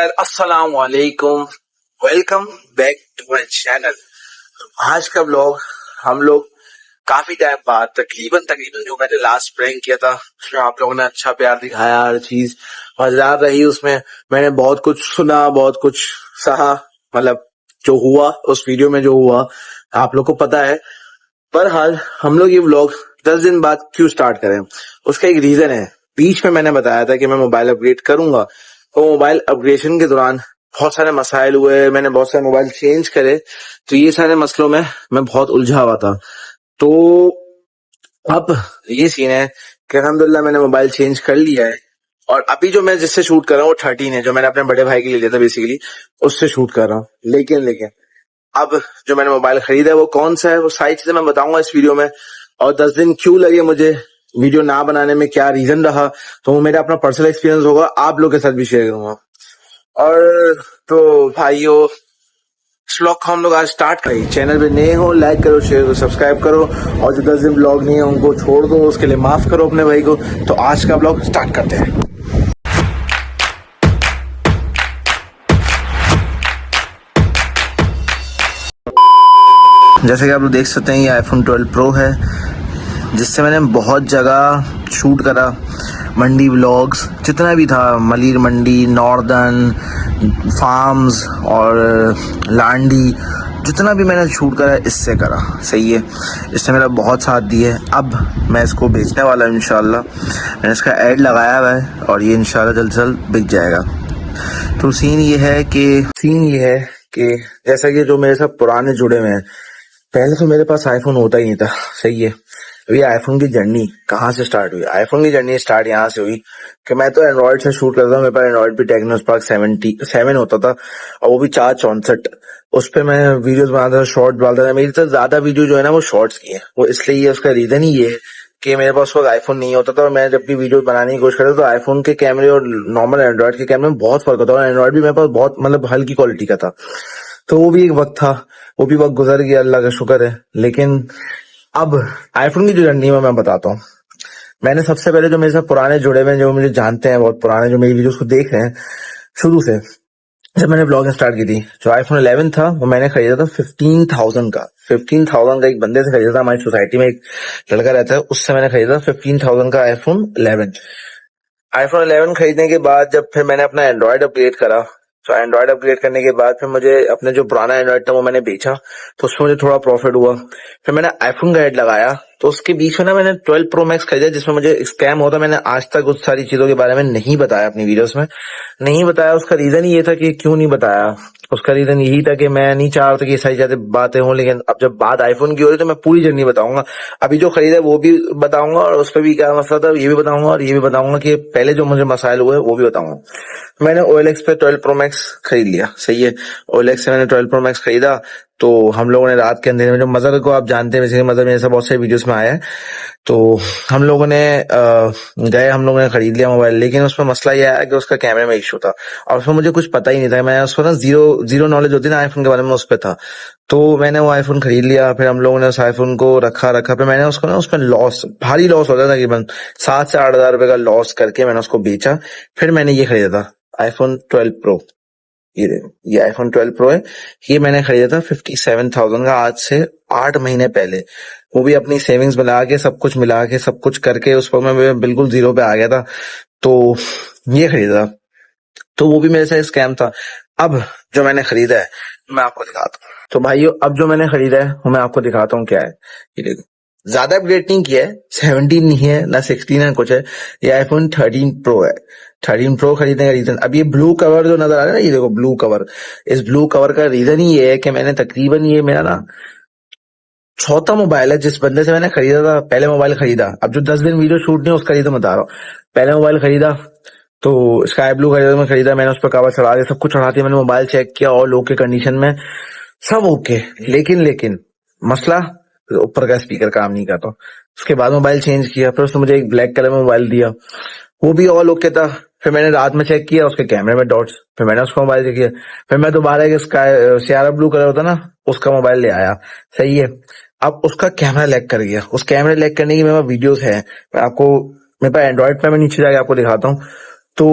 खैर अस्सलाम वालेकुम। Welcome back to my channel. आज का ब्लॉग हम लोग काफी टाइम बाद तकरीबन जो मैंने लास्ट प्रैंक किया था उसमें आप लोगों ने अच्छा प्यार दिखाया, हर चीज मजेदार रही। उसमें मैंने बहुत कुछ सुना, बहुत कुछ सहा, मतलब जो हुआ उस वीडियो में जो हुआ आप लोग को पता है। पर हाल हम लोग ये व्लॉग 10 दिन बाद क्यों स्टार्ट करें, उसका एक रीजन है। बीच में मैंने बताया था कि मैं मोबाइल अपग्रेड करूंगा, तो मोबाइल अपग्रेडेशन के दौरान बहुत सारे मसाइल हुए, मैंने बहुत सारे मोबाइल चेंज करे, तो ये सारे मसलों में मैं बहुत उलझा हुआ था। तो अब ये सीन है कि अल्हम्दुलिल्लाह मैंने मोबाइल चेंज कर लिया है, और अभी जो मैं जिससे शूट कर रहा हूँ वो 13 है, जो मैंने अपने बड़े भाई के लिए लिया था बेसिकली, उससे शूट कर रहा हूँ। लेकिन अब जो मैंने मोबाइल खरीदा है वो कौन सा है, वो सारी चीजें मैं बताऊंगा इस वीडियो में। और 10 दिन क्यों लगे मुझे वीडियो ना बनाने में, क्या रीजन रहा, तो वो मेरा अपना पर्सनल एक्सपीरियंस होगा, आप लोग के साथ भी शेयर करूंगा। और तो भाइयों, इस व्लॉग को हम लोग आज स्टार्ट करें। चैनल पे नए हो लाइक करो, शेयर करो, सब्सक्राइब करो, और जो 10 दिन ब्लॉग नहीं है उनको छोड़ दो, उसके लिए माफ करो अपने भाई को। तो आज का ब्लॉग स्टार्ट करते हैं। जैसे कि आप लोग देख सकते हैं, ये आईफोन 12 प्रो है, जिससे मैंने बहुत जगह शूट करा। मंडी व्लॉग्स जितना भी था, मलिर मंडी, नॉर्दर्न फार्म्स और लांडी, जितना भी मैंने शूट करा इससे करा। सही है, इसने मेरा बहुत साथ दिया है। अब मैं इसको बेचने वाला हूँ इंशाल्लाह। मैंने इसका ऐड लगाया हुआ है और ये इंशाल्लाह जल्द से जल्द बिक जाएगा। तो सीन ये है कि जैसा कि जो मेरे साथ पुराने जुड़े हुए हैं, पहले तो मेरे पास आईफोन होता ही नहीं था। सही है, अभी आईफोन की जर्नी कहाँ से स्टार्ट हुई? आईफोन की जर्नी स्टार्ट यहाँ से हुई कि मैं तो एंड्रॉइड से शूट करता था। मेरे पास एंड्रॉइड पे टेक्नो स्पार्क 77 होता था, और वो भी 464। उस पे मैं वीडियोस बनाता था, शॉर्ट डालता था। मेरी तो ज्यादा वीडियो जो है ना वो शॉर्ट्स की है। वो इसलिए उसका रीजन ही ये है कि मेरे पास वक्त आईफोन नहीं होता था, और मैं जब भी वीडियो बनाने की कोशिश करता था तो आईफोन के कैमरे और नॉर्मल एंड्रॉइड के कैमरे में बहुत फर्क होता था। और एंड्रॉइड भी मेरे पास बहुत मतलब हल्की क्वालिटी का था। तो वो भी एक वक्त था, वो भी वक्त गुजर गया, अल्लाह का शुक्र है। लेकिन अब आईफोन की जो जर्नी है मैं बताता हूँ। मैंने सबसे पहले जो मेरे साथ पुराने जुड़े हुए हैं, जो मुझे जानते हैं, बहुत पुराने, जो मेरी वीडियोस को देख रहे हैं शुरू से, जब मैंने ब्लॉगिंग स्टार्ट की थी, जो आईफोन 11 था वो मैंने खरीदा था 15,000 का। 15,000 का एक बंदे से खरीदा था, हमारी सोसाइटी में एक लड़का रहता है, उससे मैंने खरीदा 15,000 का आईफोन 11। आईफोन 11 खरीदने के बाद जब फिर मैंने अपना एंड्रॉइड अपग्रेड करा, तो एंड्रॉइड अपग्रेड करने के बाद फिर मुझे अपने जो पुराना एंड्रॉइड था वो मैंने बेचा, तो उसमें मुझे थोड़ा प्रॉफिट हुआ। फिर मैंने आईफोन का ऐड लगाया, तो उसके बीच में ना मैंने 12 प्रो मैक्स खरीदा, जिसमें मुझे स्कैम होता। मैंने आज तक उस सारी चीजों के बारे में नहीं बताया अपनी वीडियोस में, नहीं बताया। उसका रीजन ये था कि क्यों नहीं बताया, उसका रीजन यही था कि मैं नहीं चाह रहा था कि ये सारी ज्यादा बातें हों। लेकिन अब जब बात आईफोन की हो रही तो मैं पूरी जर्नी बताऊंगा। अभी जो खरीदा है वो भी बताऊंगा, और उस पर भी क्या मसला था ये भी बताऊंगा, और ये भी बताऊंगा कि पहले जो मुझे मसाइल हुए वो भी बताऊंगा। मैंने OLX पे 12 प्रो मैक्स खरीद लिया। सही है, OLX से मैंने 12 प्रो मैक्स खरीदा। तो हम लोगों ने रात के अंधेरे में, जो मजर को आप जानते हैं, वैसे मजर मेरे साथ बहुत सारे वीडियोस में आया है, तो हम लोगों ने हम लोगों ने खरीद लिया मोबाइल। लेकिन उसमें मसला यह आया कि उसका कैमरे में इशू था, और उसमें मुझे कुछ पता ही नहीं था। मैं उसको ना जीरो नॉलेज होती ना आईफोन के बारे में, उस पर था। तो मैंने वो आईफोन खरीद लिया। फिर हम लोगों ने उस आईफोन को रखा। फिर मैंने उसको ना, उसमें लॉस, भारी लॉस होता था, तकरीबन 7 से 8 हजार रुपए का लॉस करके मैंने उसको बेचा। फिर मैंने ये खरीदा था आईफोन 12 प्रो। ये आईफोन 12 प्रो है, ये मैंने खरीदा था 57,000 का, आज से 8 महीने पहले। वो भी अपनी सेविंग्स मिला के, सब कुछ मिला के, सब कुछ करके उस पर मैं बिल्कुल जीरो पे आ गया था। तो ये खरीदा, तो वो भी मेरे साथ स्कैम था। अब जो मैंने खरीदा है मैं आपको दिखाता हूँ। तो भाइयों, अब जो मैंने खरीदा है वो मैं आपको दिखाता हूँ क्या है। ये देखो, ज्यादा अपग्रेड नहीं किया है, 17 नहीं है ना 16 है कुछ है, ये आईफोन 13 प्रो है। 13 प्रो खरीदने का रीजन, अब ये ब्लू कवर जो नजर आ रहा है ना, ये देखो ब्लू कवर, इस ब्लू कवर का रीजन ही ये है कि मैंने तकरीबन, ये मेरा ना चौथा मोबाइल है जिस बंदे से मैंने खरीदा था। पहले मोबाइल खरीदा, अब जो 10 दिन वीडियो शूट नहीं उसका रीजन बता रहा हूँ। पहले मोबाइल खरीदा तो स्काई ब्लू खरीदा मैंने, उस पर कवर चढ़ा दिया, सब कुछ चढ़ा दिया मैंने, मोबाइल चेक किया और ओके कंडीशन में, सब ओके। लेकिन मसला, ऊपर का स्पीकर काम नहीं करता। उसके बाद मोबाइल चेंज किया, फिर उसने मुझे एक ब्लैक कलर में मोबाइल दिया, वो भी ऑल ओके था। फिर मैंने रात में चेक किया, उसके कैमरे में डॉट्स, फिर मैंने उसका मोबाइल चेक किया। फिर मैं दोबारा एक स्काई सियारा ब्लू कलर होता ना, उसका मोबाइल ले आया। सही है, अब उसका कैमरा लैग कर गया। उस कैमरे लैग करने की मेरे पास वीडियोस है, मैं आपको, मेरे पास एंड्रॉइड पे मैं नीचे जाके आपको दिखाता हूँ। तो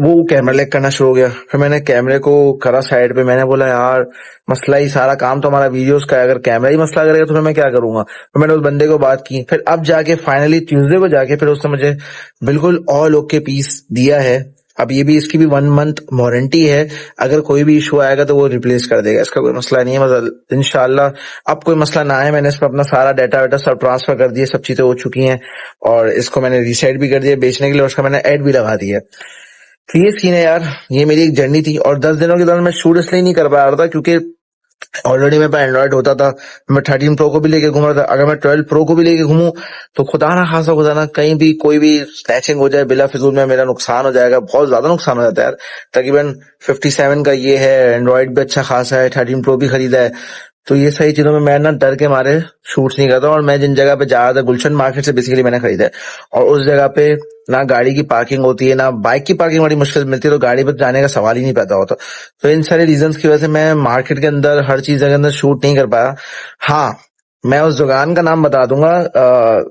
वो कैमरा लैग करना शुरू हो गया। फिर मैंने कैमरे को करा साइड पे, मैंने बोला यार मसला ही, सारा काम तो हमारा वीडियोस का है, अगर कैमरा ही मसला करेगा तो फिर मैं क्या करूंगा। फिर मैंने उस बंदे को बात की, फिर अब जाके फाइनली ट्यूसडे को जाके फिर उसने मुझे बिल्कुल ऑल ओके पीस दिया है। अब ये भी, इसकी भी 1 मंथ वारंटी है, अगर कोई भी इशू आएगा तो वो रिप्लेस कर देगा, इसका कोई मसला नहीं है। मतलब इंशाल्लाह अब कोई मसला ना है। मैंने इस पर अपना सारा डाटा वाटा सब ट्रांसफर कर दिया, सब चीजें हो चुकी हैं, और इसको मैंने रीसेट भी कर दिया बेचने के लिए, और उसका मैंने एड भी लगा दिया। तो ये सीन है यार, ये मेरी एक जर्नी थी। और 10 दिनों के दौरान मैं शूट इसलिए नहीं कर पा रहा था क्योंकि ऑलरेडी मेरे पास एंड्रॉइड होता था, मैं 13 प्रो को भी लेके घूम रहा था। अगर मैं 12 प्रो को भी लेके घूमूं तो खुदा ना खासा, खुदा ना कहीं भी कोई भी स्नैचिंग हो जाए बिला फिजूल में, मेरा नुकसान हो जाएगा, बहुत ज्यादा नुकसान हो जाता है यार। तकरीबन 57 का ये है, एंड्रॉइड भी अच्छा खासा है, 13 प्रो भी खरीदा है। तो ये सही चीजों में मैं ना डर के मारे शूट्स नहीं करता। और मैं जिन जगह पे जा रहा था, गुलशन मार्केट से बेसिकली मैंने खरीदा है, और उस जगह पे ना गाड़ी की पार्किंग होती है, ना बाइक की पार्किंग, बड़ी मुश्किल मिलती है, तो गाड़ी पर जाने का सवाल ही नहीं पैदा होता। तो इन सारे रीजंस की वजह से मैं मार्केट के अंदर हर चीज के अंदर शूट नहीं कर पाया। हाँ, मैं उस दुकान का नाम बता दूंगा,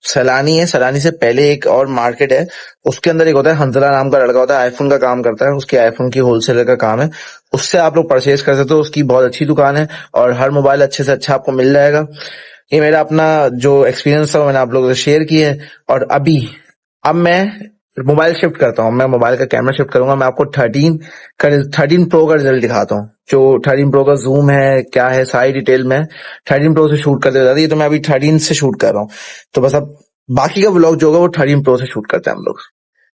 सैलानी है। सैलानी से पहले एक और मार्केट है, उसके अंदर एक होता है हंजला नाम का लड़का, होता है आईफोन का काम करता है, उसके आईफोन की होलसेलर का काम है, उससे आप लोग परचेज कर सकते हो। उसकी बहुत अच्छी दुकान है और हर मोबाइल अच्छे से अच्छा आपको मिल जाएगा। ये मेरा अपना जो एक्सपीरियंस था वो मैंने आप लोगों से शेयर किया है। और अब मैं मोबाइल शिफ्ट करता हूँ, मैं मोबाइल का कैमरा शिफ्ट करूंगा। मैं आपको 13 प्रो का रिजल्ट दिखाता हूँ। जो 13 प्रो का जूम है, क्या है, सारी डिटेल में 13 प्रो से शूट करते जाती है। तो मैं अभी 13 से शूट कर रहा हूँ, तो बस अब बाकी का व्लॉग जो होगा वो 13 प्रो से शूट करते हैं हम लोग।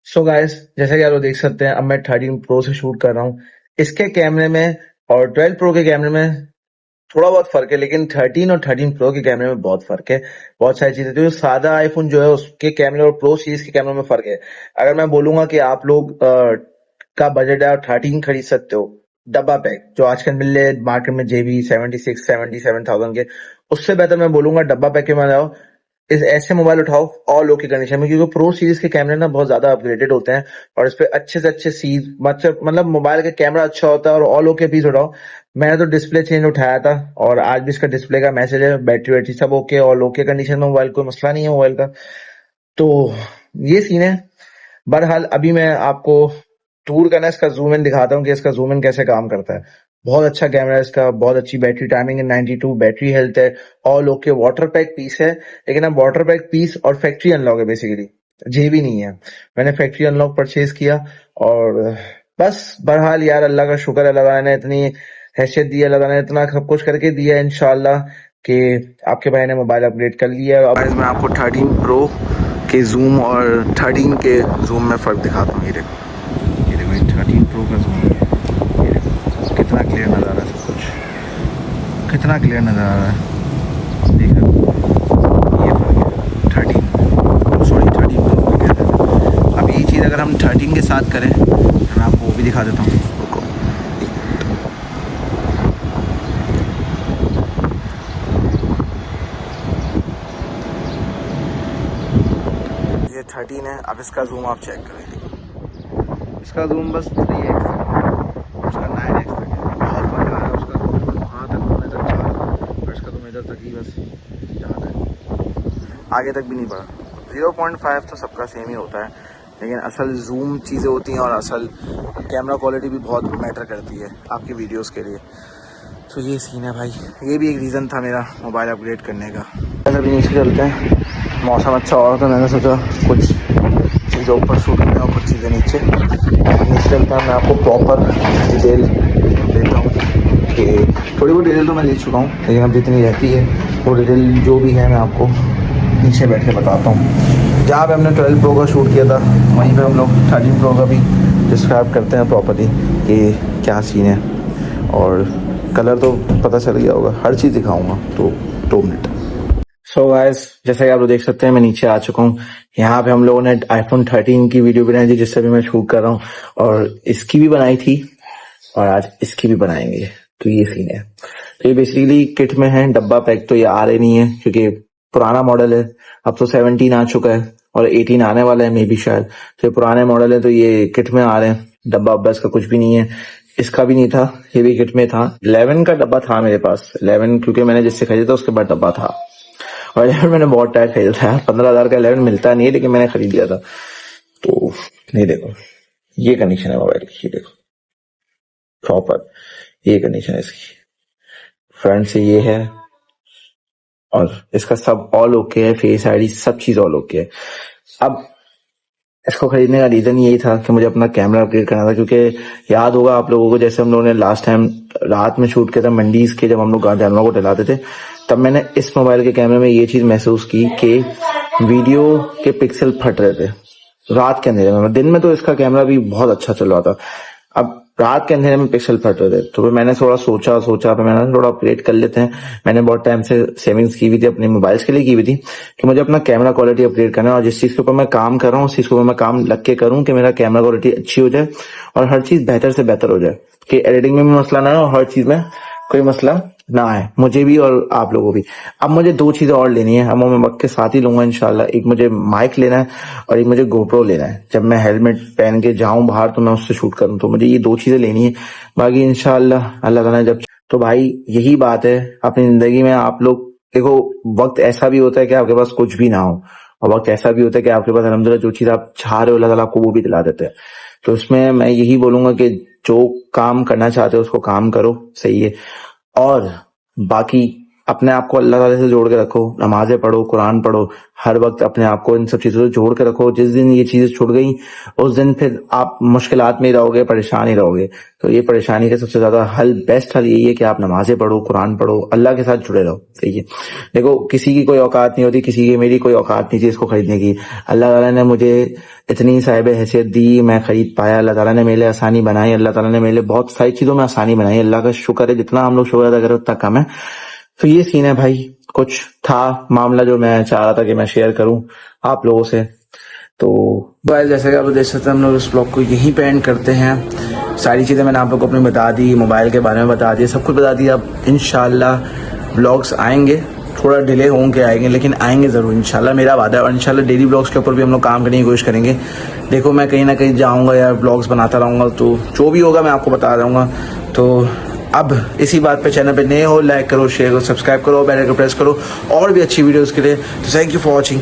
सो गाइस, जैसे कि आप लोग देख सकते हैं, अब मैं 13 प्रो से शूट कर रहा हूँ। इसके कैमरे में और 12 प्रो के कैमरे में थोड़ा बहुत फर्क है, लेकिन 13 और 13 प्रो के कैमरे में बहुत फर्क है। बहुत सारी चीजें, जो सादा आईफोन जो है उसके कैमरे और प्रो सीरीज के कैमरे में फर्क है। अगर मैं बोलूंगा कि आप लोग का बजट है और 13 खरीद सकते हो डब्बा पैक, जो आजकल मिल रहे मार्केट में JB 76-77,000 के, उससे बेहतर मैं बोलूंगा डब्बा पैक के में जाओ। इस ऐसे मोबाइल उठाओ ऑल ओके कंडीशन में, क्योंकि प्रो सीरीज के कैमरे ना बहुत ज्यादा अपग्रेडेड होते हैं, और इस पे अच्छे से अच्छे सीज मतलब मोबाइल का कैमरा अच्छा होता है, और ऑल ओके पीस उठाओ। मैंने तो डिस्प्ले चेंज उठाया था, और आज भी इसका डिस्प्ले का मैसेज है, बैटरी वैटरी सब ओके, ऑल ओके कंडीशन में मोबाइल, कोई मसला नहीं है मोबाइल का। तो ये सीन है। बहरहाल अभी मैं आपको टूर करना इसका जूम इन दिखाता हूँ कि इसका जूम इन कैसे काम करता है। बहुत अच्छा कैमरा है इसका, बहुत अच्छी बैटरी टाइमिंग है, 92 बैटरी हेल्थ है, all okay water pack piece है। लेकिन अब वाटर पैक पीस और फैक्ट्री अनलॉक है बेसिकली, JB नहीं है। मैंने फैक्ट्री अनलॉक परचेज किया, और बस बहरहाल यार अल्लाह का शुक्र है, अल्लाह ने इतनी हैसियत दी है, अल्लाह ने इतना सब कुछ करके दिया है इंशाल्लाह कि आपके भाई ने मोबाइल अपग्रेड कर लिया है। अब मैं आपको 13 प्रो के जूम और 13 के जूम में फ़र्क दिखाता हूँ। ये देखो, ये देखो, 13 प्रो का जूम, ये देखो कितना क्लियर नज़र आ रहा है, सब कुछ कितना क्लियर नज़र आ रहा है। देखो ये फ़र्क है 13, सॉरी 13 प्रो को कहते हैं। अब यही चीज़ अगर हम 13 के साथ करें तो मैं आपको वो भी दिखा देता हूँ। ये 13 है, अब इसका जूम आप चेक करें। इसका जूम बस 3x उसका 9x तक है, बहुत फर्क आ रहा है। उसका तो वहाँ तक होने तक जा रहा है, और इसका तो इधर तक ही बस जा रहा है, आगे तक भी नहीं बढ़ा। 0.5 तो सबका सेम ही होता है, लेकिन असल जूम चीज़ें होती हैं, और असल कैमरा क्वालिटी भी बहुत मैटर करती है आपकी वीडियोस के लिए। तो ये सीन है भाई, ये भी एक रीज़न था मेरा मोबाइल अपग्रेड करने का। अभी नीचे चलते हैं, मौसम अच्छा हो रहा था, मैंने सोचा कुछ चीज़ें ऊपर शूट करें और कुछ चीज़ें नीचे चलता है। मैं आपको प्रॉपर डिटेल देता हूँ कि थोड़ी बहुत डिटेल तो मैं ले चुका हूँ, लेकिन अब जितनी रहती है वो डिटेल जो भी है मैं आपको नीचे बैठ के बताता हूँ। जहाँ पे हमने 12 प्रो का शूट किया था, वहीं पे हम लोग 13 प्रो का भी डिस्क्राइब करते हैं प्रॉपर्ली कि क्या सीन है, और कलर तो पता चल गया होगा, हर चीज़ दिखाऊँगा। तो 2 मिनट। सो गाइस, जैसे कि आप लोग देख सकते हैं मैं नीचे आ चुका हूँ। यहाँ पे हम लोगों ने आईफोन 13 की वीडियो बनाई थी, जिससे भी मैं शूट कर रहा हूँ, और इसकी भी बनाई थी, और आज इसकी भी बनाएंगे। तो ये सीन है। तो ये बेसिकली किट में है, डब्बा पैक तो ये आ रहे नहीं है क्योंकि पुराना मॉडल है। अब तो 17 आ चुका है और 18 आने वाला है मे बी शायद। तो ये पुराने मॉडल है, तो ये किट में आ रहे हैं। डब्बा अब्बा इसका कुछ भी नहीं है, इसका भी नहीं था, ये भी किट में था। 11 का डब्बा था मेरे पास, 11 क्योंकि मैंने जिससे खरीदा था उसके बाद डब्बा था, और 11 मैंने बहुत टाइम खरीदा था यार। 15,000 का 11 मिलता नहीं है, लेकिन मैंने खरीद लिया था। तो नहीं देखो, ये कंडीशन है मोबाइल की, देखो प्रॉपर ये कंडीशन है इसकी। फ्रंट से ये है और इसका सब ऑल ओके है, फेस आईडी सब चीज ऑल ओके है। अब इसको खरीदने का रीजन यही था कि मुझे अपना कैमरा अपग्रेड करना था, क्योंकि याद होगा आप लोगों को जैसे हम लोगों ने लास्ट टाइम रात में शूट किया था मंडीज के, जब हम लोग जानवरों को डलाते थे, तब मैंने इस मोबाइल के कैमरे में ये चीज महसूस की कि वीडियो के पिक्सल फट रहे थे रात के अंधेरे में। दिन में तो इसका कैमरा भी बहुत अच्छा चल रहा था, अब रात के अंधेरे में पिक्सल फट रहे थे। तो फिर मैंने थोड़ा सोचा फिर मैंने थोड़ा अपग्रेड कर लेते हैं। मैंने बहुत टाइम से सेविंग्स की हुई थी, अपने मोबाइल्स के लिए की हुई थी कि मुझे अपना कैमरा क्वालिटी अपग्रेड करना है, और जिस चीज के ऊपर मैं काम कर रहा हूँ उस चीज के ऊपर मैं काम लग के करूँ कि मेरा कैमरा क्वालिटी अच्छी हो जाए और हर चीज बेहतर से बेहतर हो जाए, कि एडिटिंग में भी मसला ना हो और हर चीज में कोई मसला ना आए, मुझे भी और आप लोगों भी। अब मुझे दो चीजें और लेनी है, अब मैं वक्त के साथ ही लूंगा इंशाल्लाह। एक मुझे माइक लेना है और एक मुझे गोप्रो लेना है, जब मैं हेलमेट पहन के जाऊं बाहर तो मैं उससे शूट करूं, तो मुझे ये दो चीजें लेनी है। बाकी इंशाल्लाह अल्लाह ताला जब, तो भाई यही बात है अपनी जिंदगी में। आप लोग देखो, वक्त ऐसा भी होता है कि आपके पास कुछ भी ना हो, और वक्त ऐसा भी होता है कि आपके पास अल्हम्दुलिल्लाह जो चीज आप चाह रहे हो अल्लाह ताला आपको वो भी दिला देते हैं। तो इसमें मैं यही बोलूंगा कि जो काम करना चाहते हो उसको काम करो, सही है। और बाकी अपने आप को अल्लाह ताला से जोड़ के रखो, नमाजें पढ़ो, कुरान पढ़ो, हर वक्त अपने आप को इन सब चीजों से जोड़ के रखो। जिस दिन ये चीजें छूट गई उस दिन फिर आप मुश्किलात में ही रहोगे, परेशान ही रहोगे। तो ये परेशानी का सबसे ज्यादा हल, बेस्ट हल यही है कि आप नमाजें पढ़ो, कुरान पढ़ो, अल्लाह के साथ जुड़े रहो, सही है। देखो किसी की कोई औकात नहीं होती, किसी की मेरी कोई औकात नहीं थी इसको खरीदने की। अल्लाह ताला ने मुझे इतनी साहिब हैसियत दी, मैं खरीद पाया। अल्लाह ताला ने मेरे लिए आसानी बनाई, अल्लाह ताला ने मेरे लिए बहुत सारी चीजों में आसानी बनाई। अल्लाह का शुक्र है, जितना हम लोग शुक्र अदा करें उतना कम है। तो ये सीन है भाई, कुछ था मामला जो मैं चाह रहा था कि मैं शेयर करूं आप लोगों से। तो गाइस जैसे कि आप देख सकते हैं हम लोग इस ब्लॉग को यहीं पे एंड करते हैं। सारी चीज़ें मैंने आप लोग को अपनी बता दी, मोबाइल के बारे में बता दिया, सब कुछ बता दिया। अब इंशाल्लाह ब्लॉग्स आएंगे, थोड़ा डिले होंगे आएंगे, लेकिन आएंगे ज़रूर इंशाल्लाह, मेरा वादा है। और इंशाल्लाह डेली ब्लॉग्स के ऊपर भी हम लोग काम करने की कोशिश करेंगे। देखो मैं कहीं ना कहीं जाऊँगा या ब्लॉग्स बनाता रहूँगा, तो जो भी होगा मैं आपको बता दूँगा। तो अब इसी बात पे चैनल पे नए हो, लाइक करो, शेयर करो, सब्सक्राइब करो, बेल आइकन प्रेस करो और भी अच्छी वीडियोस के लिए। तो थैंक यू फॉर वॉचिंग।